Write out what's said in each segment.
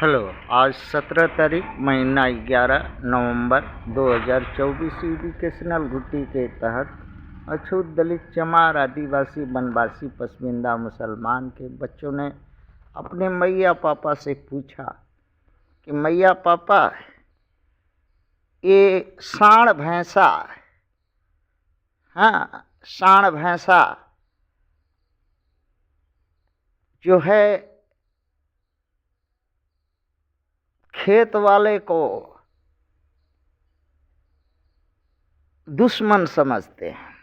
Hello. आज 17 तारीख महीना 11 नवंबर 2024 एजुकेशनल घुट्टी के तहत अछूत दलित चमार आदिवासी वनवासी पसमिंदा मुसलमान के बच्चों ने अपने मैया पापा से पूछा कि मैया पापा, ये साढ़ भैंसा, हाँ साढ़ भैंसा जो है खेत वाले को दुश्मन समझते हैं,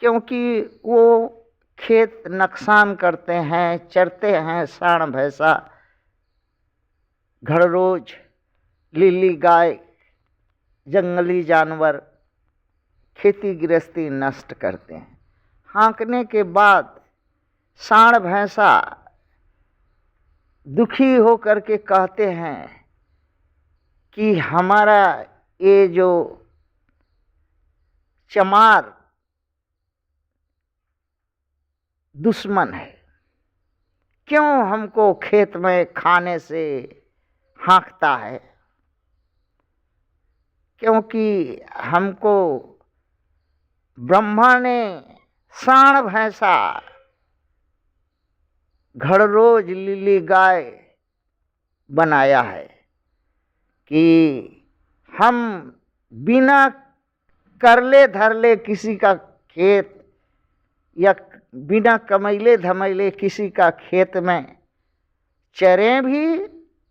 क्योंकि वो खेत नुकसान करते हैं, चरते हैं। साढ़ भैंसा, घड़रोज, लीली गाय, जंगली जानवर खेती गृहस्थी नष्ट करते हैं। हाँकने के बाद साढ़ भैंसा दुखी होकर के कहते हैं कि हमारा ये जो चमार दुश्मन है, क्यों हमको खेत में खाने से हाँकता है, क्योंकि हमको ब्रह्मा ने साढ़ भैंसा, घड़रोज, लीली गाय बनाया है कि हम बिना करले धरले किसी का खेत या बिना कमैले धमैले किसी का खेत में चरें भी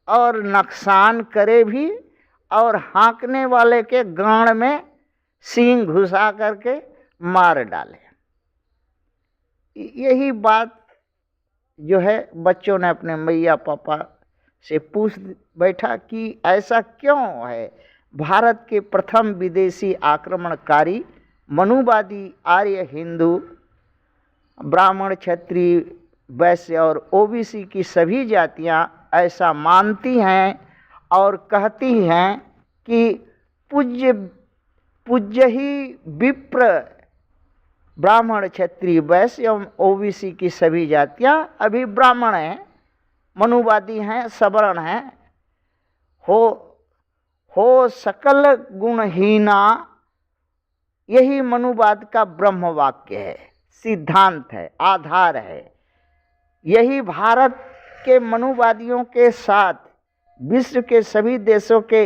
और नुकसान करे भी, और हाँकने वाले के गांड में सींग घुसा करके मार डाले। यही बात जो है बच्चों ने अपने मैया पापा से पूछ बैठा कि ऐसा क्यों है। भारत के प्रथम विदेशी आक्रमणकारी मनुवादी आर्य हिंदू ब्राह्मण, क्षत्रिय, वैश्य और ओबीसी की सभी जातियां ऐसा मानती हैं और कहती हैं कि पूज्य ही विप्र, ब्राह्मण, क्षत्रिय, वैश्य एवं ओबीसी की सभी जातियां अभी ब्राह्मण हैं, मनुवादी हैं, सवर्ण हैं, हो सकल गुणहीना। यही मनुवाद का ब्रह्म वाक्य है, सिद्धांत है, आधार है। यही भारत के मनुवादियों के साथ विश्व के सभी देशों के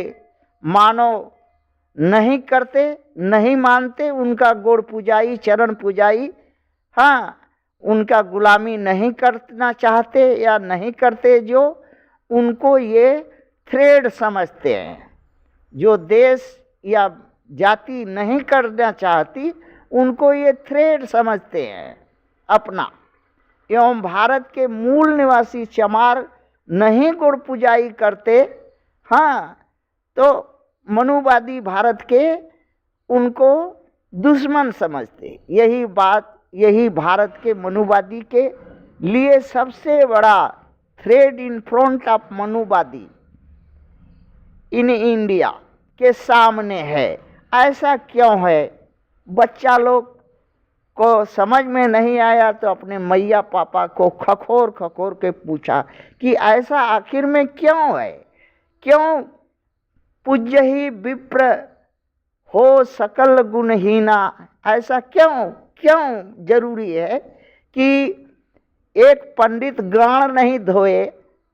मानव नहीं करते, नहीं मानते। उनका गोड़ पूजाई, चरण पूजाई, हाँ उनका गुलामी नहीं करना चाहते या नहीं करते। जो उनको ये थ्रेड समझते हैं, जो देश या जाति नहीं करना चाहती उनको ये थ्रेड समझते हैं अपना। एवं भारत के मूल निवासी चमार नहीं गुड़ पूजाई करते, हाँ तो मनुवादी भारत के उनको दुश्मन समझते। यही बात, यही भारत के मनुवादी के लिए सबसे बड़ा थ्रेड इन फ्रंट ऑफ मनुवादी इन इंडिया के सामने है। ऐसा क्यों है, बच्चा लोग को समझ में नहीं आया तो अपने मैया पापा को खखोर खखोर के पूछा कि ऐसा आखिर में क्यों है, क्यों पूज्य ही विप्र हो सकल गुणहीना। ऐसा क्यों जरूरी है कि एक पंडित गाण नहीं धोए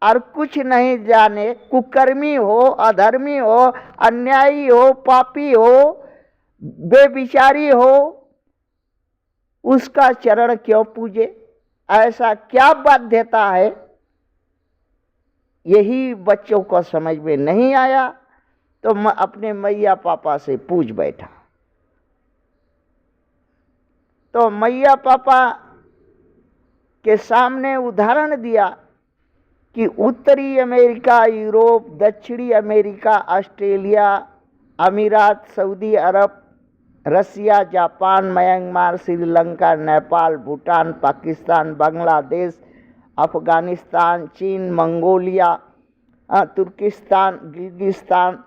और कुछ नहीं जाने, कुकर्मी हो, अधर्मी हो, अन्यायी हो, पापी हो, बेविचारी हो, उसका चरण क्यों पूजे? ऐसा क्या बाध्यता है? यही बच्चों को समझ में नहीं आया तो मैं अपने मैया पापा से पूछ बैठा। तो मैया पापा के सामने उदाहरण दिया कि उत्तरी अमेरिका, यूरोप, दक्षिणी अमेरिका, ऑस्ट्रेलिया, अमीरात, सऊदी अरब, रसिया, जापान, म्यांमार, श्रीलंका, नेपाल, भूटान, पाकिस्तान, बांग्लादेश, अफगानिस्तान, चीन, मंगोलिया, तुर्किस्तान, किर्गिस्तान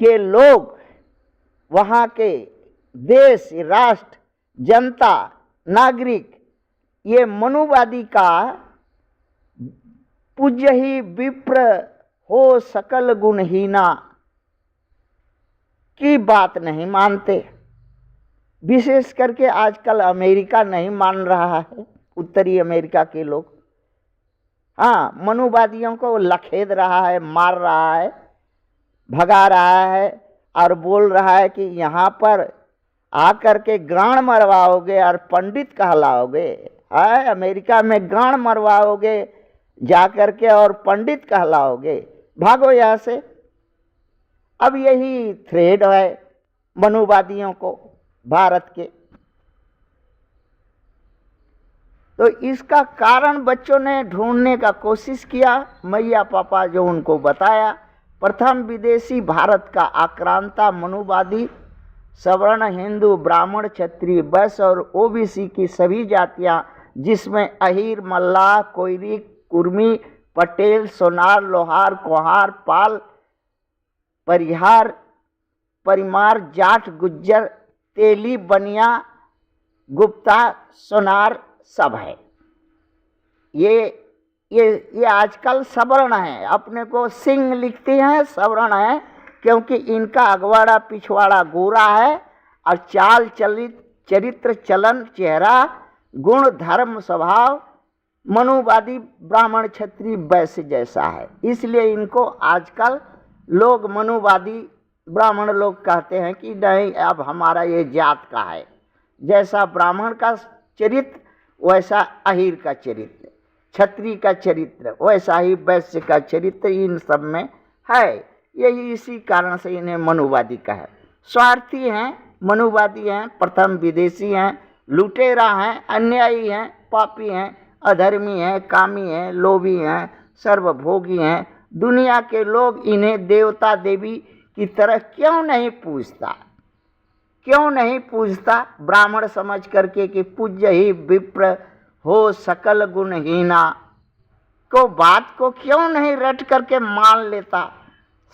के लोग, वहाँ के देश, राष्ट्र, जनता, नागरिक ये मनुवादी का पूज्य ही विप्र हो सकल गुणहीना की बात नहीं मानते। विशेष करके आजकल अमेरिका नहीं मान रहा है, उत्तरी अमेरिका के लोग। हाँ, मनुवादियों को लखेद रहा है, मार रहा है, भगा रहा है और बोल रहा है कि यहाँ पर आकर के गांड मरवाओगे और पंडित कहलाओगे। है, अमेरिका में गांड मरवाओगे जाकर के और पंडित कहलाओगे, भागो यहाँ से। अब यही थ्रेड है मनुवादियों को भारत के। तो इसका कारण बच्चों ने ढूंढने का कोशिश किया। मैया पापा जो उनको बताया, प्रथम विदेशी भारत का आक्रांता मनुवादी सवर्ण हिंदू ब्राह्मण क्षत्रिय वैश्य और ओबीसी की सभी जातियां, जिसमें अहीर मल्लाह कोयरी कुर्मी पटेल सोनार लोहार कोहार पाल परिहार परिमार जाट गुज्जर तेली बनिया गुप्ता सोनार सब है। ये आजकल सवर्ण है, अपने को सिंह लिखते हैं, सवर्ण है, क्योंकि इनका अगवाड़ा पिछवाड़ा गोरा है और चाल चरित्र चलन चेहरा गुण धर्म स्वभाव मनुवादी ब्राह्मण क्षत्रिय वैश्य जैसा है। इसलिए इनको आजकल लोग मनुवादी ब्राह्मण लोग कहते हैं कि नहीं, अब हमारा ये जात का है। जैसा ब्राह्मण का चरित्र वैसा अहीर का चरित्र, क्षत्रिय का चरित्र वैसा ही वैश्य का चरित्र इन सब में है। यही इसी कारण से इन्हें मनुवादी कहा। स्वार्थी हैं, मनुवादी हैं, प्रथम विदेशी हैं, लुटेरा हैं, अन्यायी हैं, पापी हैं, अधर्मी हैं, कामी हैं, लोभी हैं, सर्वभोगी हैं। दुनिया के लोग इन्हें देवता देवी की तरह क्यों नहीं पूजता, क्यों नहीं पूजता ब्राह्मण समझ करके कि पूज्य ही विप्र हो सकल गुणहीना को बात को क्यों नहीं रट करके मान लेता।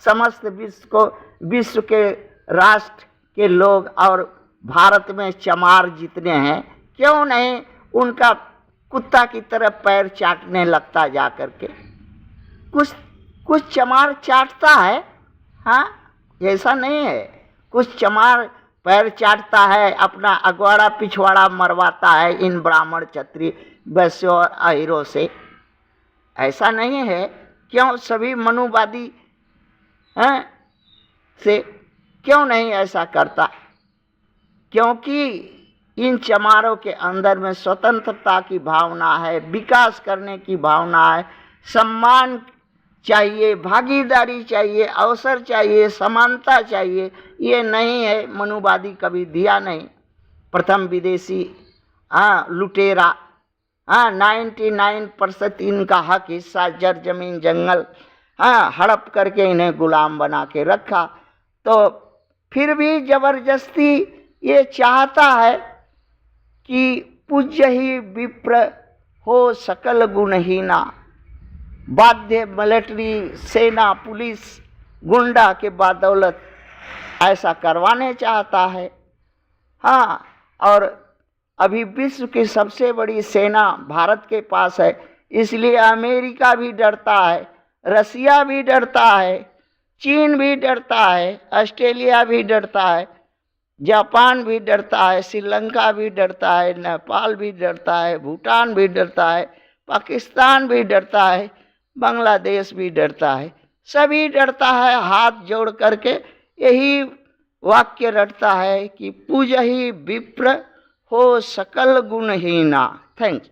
समस्त विश्व के राष्ट्र के लोग और भारत में चमार जितने हैं, क्यों नहीं उनका कुत्ता की तरह पैर चाटने लगता जा करके। कुछ चमार चाटता है, हाँ, ऐसा नहीं है। कुछ चमार पैर चाटता है, अपना अगवाड़ा पिछवाड़ा मरवाता है इन ब्राह्मण क्षत्रिय वैश्यों और अहीरों से, ऐसा नहीं है। क्यों सभी मनुवादी हैं से क्यों नहीं ऐसा करता? क्योंकि इन चमारों के अंदर में स्वतंत्रता की भावना है, विकास करने की भावना है, सम्मान चाहिए, भागीदारी चाहिए, अवसर चाहिए, समानता चाहिए। ये नहीं है, मनुवादी कभी दिया नहीं। प्रथम विदेशी लुटेरा 99% इनका हक हिस्सा जर जमीन जंगल हड़प करके इन्हें गुलाम बना के रखा। तो फिर भी जबरदस्ती ये चाहता है कि पूज्य ही विप्र हो सकल गुणहीना। बाध्य मिलिट्री सेना पुलिस गुंडा के बदौलत ऐसा करवाने चाहता है। हाँ, और अभी विश्व की सबसे बड़ी सेना भारत के पास है, इसलिए अमेरिका भी डरता है, रसिया भी डरता है, चीन भी डरता है, ऑस्ट्रेलिया भी डरता है, जापान भी डरता है, श्रीलंका भी डरता है, नेपाल भी डरता है, भूटान भी डरता है, पाकिस्तान भी डरता है, बांग्लादेश भी डरता है, सभी डरता है। हाथ जोड़ करके यही वाक्य रटता है कि पूज्य ही विप्र हो सकल गुणहीना। थैंक्स।